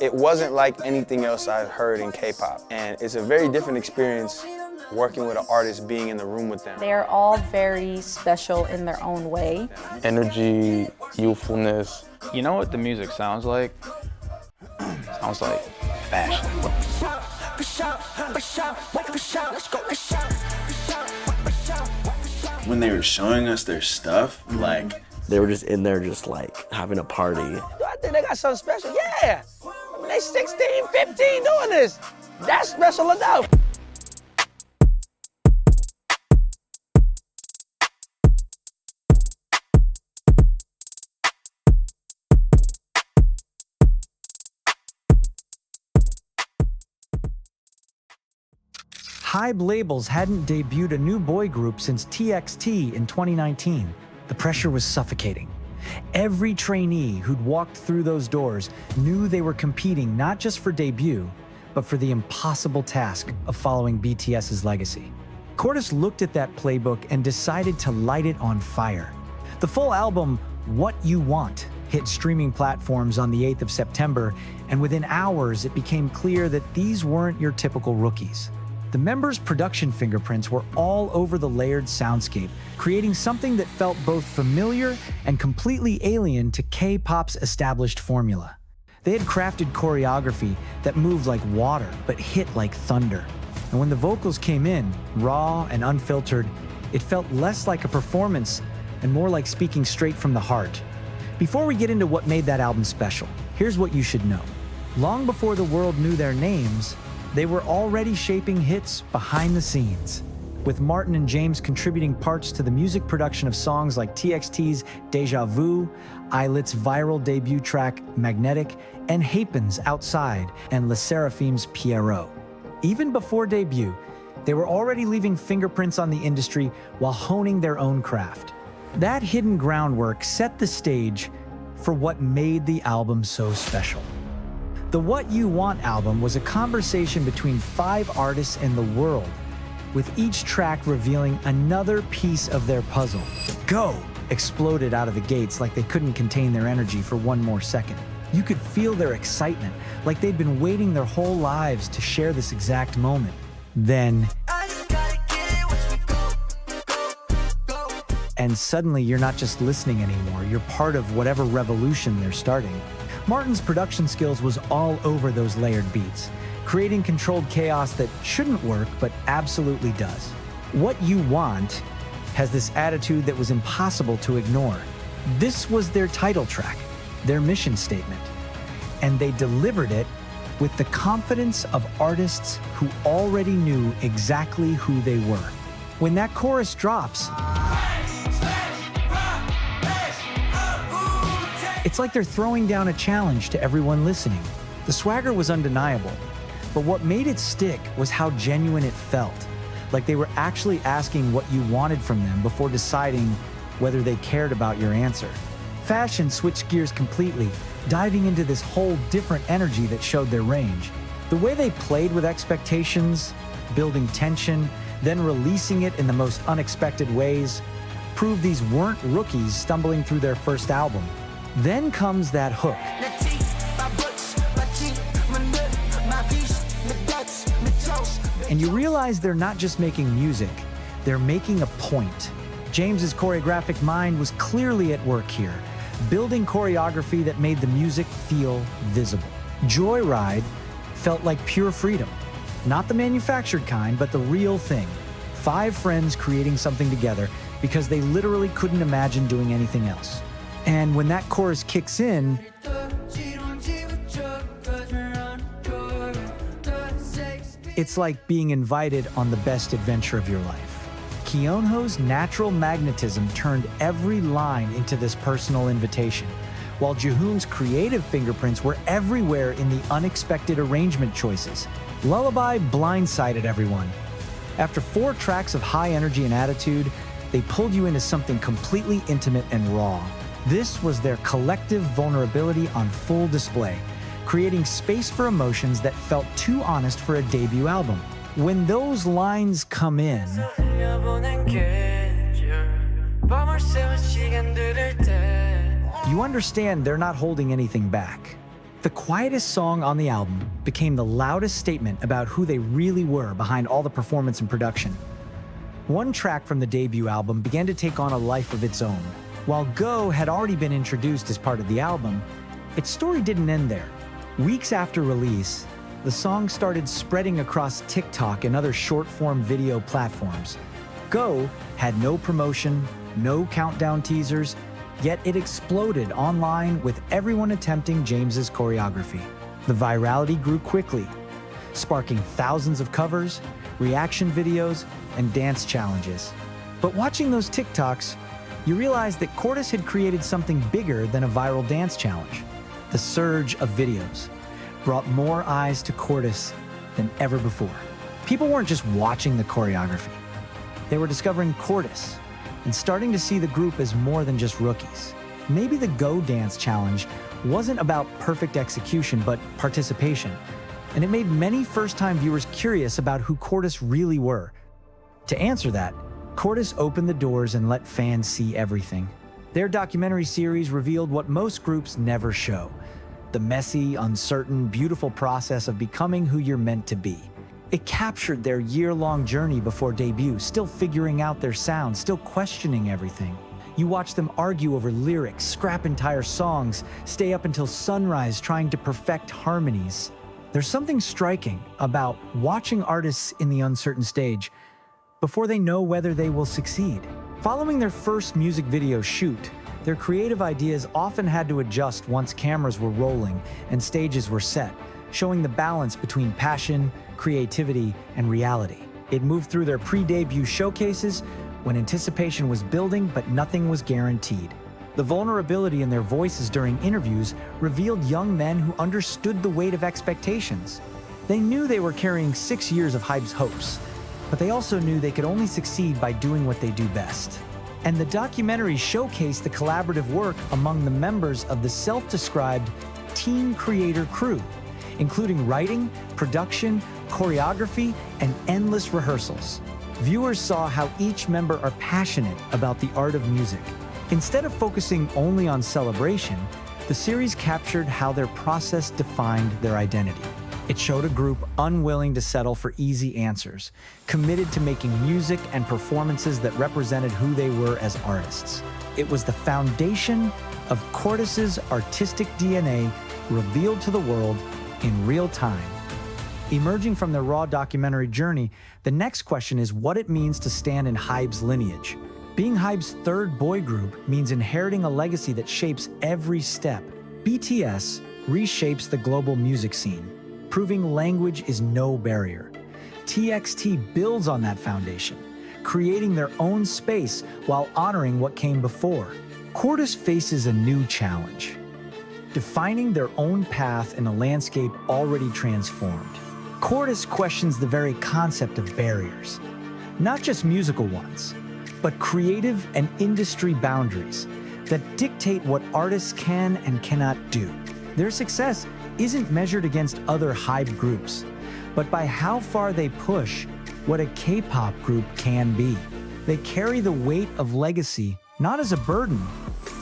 It wasn't like anything else I've heard in K-pop, and it's a very different experience working with an artist, being in the room with them. They're all very special in their own way. Energy, youthfulness. You know what the music sounds like? Sounds like fashion. When they were showing us their stuff, like, they were just in there just like having a party. I think they got something special, yeah. I mean, they 16, 15 doing this. That's special enough. HYBE labels hadn't debuted a new boy group since TXT in 2019. The pressure was suffocating. Every trainee who'd walked through those doors knew they were competing not just for debut, but for the impossible task of following BTS's legacy. CORTIS looked at that playbook and decided to light it on fire. The full album, What You Want, hit streaming platforms on the 8th of September, and within hours it became clear that these weren't your typical rookies. The members' production fingerprints were all over the layered soundscape, creating something that felt both familiar and completely alien to K-pop's established formula. They had crafted choreography that moved like water but hit like thunder. And when the vocals came in, raw and unfiltered, it felt less like a performance and more like speaking straight from the heart. Before we get into what made that album special, here's what you should know. Long before the world knew their names, they were already shaping hits behind the scenes, with Martin and James contributing parts to the music production of songs like TXT's Deja Vu, ILLIT's viral debut track Magnetic, ENHYPEN's Outside, and Sserafim's Pierrot. Even before debut, they were already leaving fingerprints on the industry while honing their own craft. That hidden groundwork set the stage for what made the album so special. The What You Want album was a conversation between 5 artists in the world, with each track revealing another piece of their puzzle. Go! Exploded out of the gates like they couldn't contain their energy for one more second. You could feel their excitement, like they'd been waiting their whole lives to share this exact moment. Then, and suddenly you're not just listening anymore, you're part of whatever revolution they're starting. Martin's production skills was all over those layered beats, creating controlled chaos that shouldn't work but absolutely does. What You Want has this attitude that was impossible to ignore. This was their title track, their mission statement, and they delivered it with the confidence of artists who already knew exactly who they were. When that chorus drops, it's like they're throwing down a challenge to everyone listening. The swagger was undeniable, but what made it stick was how genuine it felt, like they were actually asking what you wanted from them before deciding whether they cared about your answer. Fashion switched gears completely, diving into this whole different energy that showed their range. The way they played with expectations, building tension, then releasing it in the most unexpected ways, proved these weren't rookies stumbling through their first album. Then comes that hook. And you realize they're not just making music, they're making a point. James's choreographic mind was clearly at work here, building choreography that made the music feel visible. Joyride felt like pure freedom. Not the manufactured kind, but the real thing. 5 friends creating something together because they literally couldn't imagine doing anything else. And when that chorus kicks in, it's like being invited on the best adventure of your life. Keonho's natural magnetism turned every line into this personal invitation, while Juhoon's creative fingerprints were everywhere in the unexpected arrangement choices. Lullaby blindsided everyone. After 4 tracks of high energy and attitude, they pulled you into something completely intimate and raw. This was their collective vulnerability on full display, creating space for emotions that felt too honest for a debut album. When those lines come in, you understand they're not holding anything back. The quietest song on the album became the loudest statement about who they really were behind all the performance and production. One track from the debut album began to take on a life of its own. While Go had already been introduced as part of the album, its story didn't end there. Weeks after release, the song started spreading across TikTok and other short-form video platforms. Go had no promotion, no countdown teasers, yet it exploded online with everyone attempting James's choreography. The virality grew quickly, sparking thousands of covers, reaction videos, and dance challenges. But watching those TikToks, you realize that CORTIS had created something bigger than a viral dance challenge. The surge of videos brought more eyes to CORTIS than ever before. People weren't just watching the choreography. They were discovering CORTIS and starting to see the group as more than just rookies. Maybe the Go Dance Challenge wasn't about perfect execution, but participation. And it made many first-time viewers curious about who CORTIS really were. To answer that, CORTIS opened the doors and let fans see everything. Their documentary series revealed what most groups never show: the messy, uncertain, beautiful process of becoming who you're meant to be. It captured their year-long journey before debut, still figuring out their sound, still questioning everything. You watch them argue over lyrics, scrap entire songs, stay up until sunrise trying to perfect harmonies. There's something striking about watching artists in the uncertain stage before they know whether they will succeed. Following their first music video shoot, their creative ideas often had to adjust once cameras were rolling and stages were set, showing the balance between passion, creativity, and reality. It moved through their pre-debut showcases when anticipation was building but nothing was guaranteed. The vulnerability in their voices during interviews revealed young men who understood the weight of expectations. They knew they were carrying 6 years of HYBE's hopes, but they also knew they could only succeed by doing what they do best. And the documentary showcased the collaborative work among the members of the self-described Team Creator crew, including writing, production, choreography, and endless rehearsals. Viewers saw how each member are passionate about the art of music. Instead of focusing only on celebration, the series captured how their process defined their identity. It showed a group unwilling to settle for easy answers, committed to making music and performances that represented who they were as artists. It was the foundation of CORTIS's artistic DNA revealed to the world in real time. Emerging from their raw documentary journey, the next question is what it means to stand in HYBE's lineage. Being HYBE's third boy group means inheriting a legacy that shapes every step. BTS reshapes the global music scene, proving language is no barrier. TXT builds on that foundation, creating their own space while honoring what came before. CORTIS faces a new challenge, defining their own path in a landscape already transformed. CORTIS questions the very concept of barriers, not just musical ones, but creative and industry boundaries that dictate what artists can and cannot do. Their success isn't measured against other HYBE groups, but by how far they push what a K-pop group can be. They carry the weight of legacy not as a burden,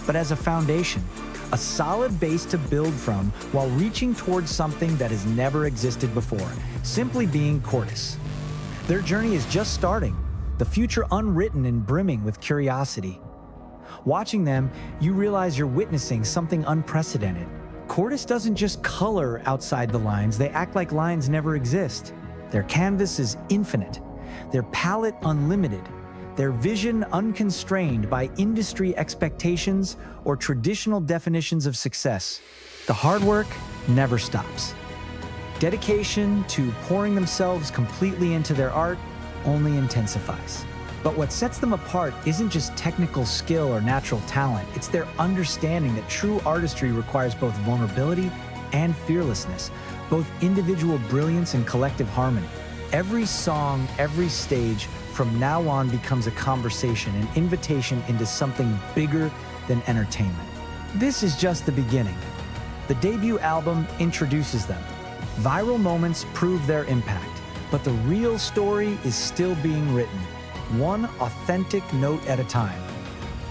but as a foundation, a solid base to build from while reaching towards something that has never existed before, simply being CORTIS. Their journey is just starting, the future unwritten and brimming with curiosity. Watching them, you realize you're witnessing something unprecedented. CORTIS doesn't just color outside the lines, they act like lines never exist. Their canvas is infinite, their palette unlimited, their vision unconstrained by industry expectations or traditional definitions of success. The hard work never stops. Dedication to pouring themselves completely into their art only intensifies. But what sets them apart isn't just technical skill or natural talent, it's their understanding that true artistry requires both vulnerability and fearlessness, both individual brilliance and collective harmony. Every song, every stage, from now on becomes a conversation, an invitation into something bigger than entertainment. This is just the beginning. The debut album introduces them. Viral moments prove their impact, but the real story is still being written, one authentic note at a time,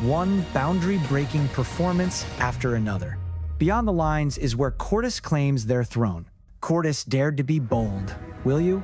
one boundary-breaking performance after another. Beyond the lines is where CORTIS claims their throne. CORTIS dared to be bold. Will you?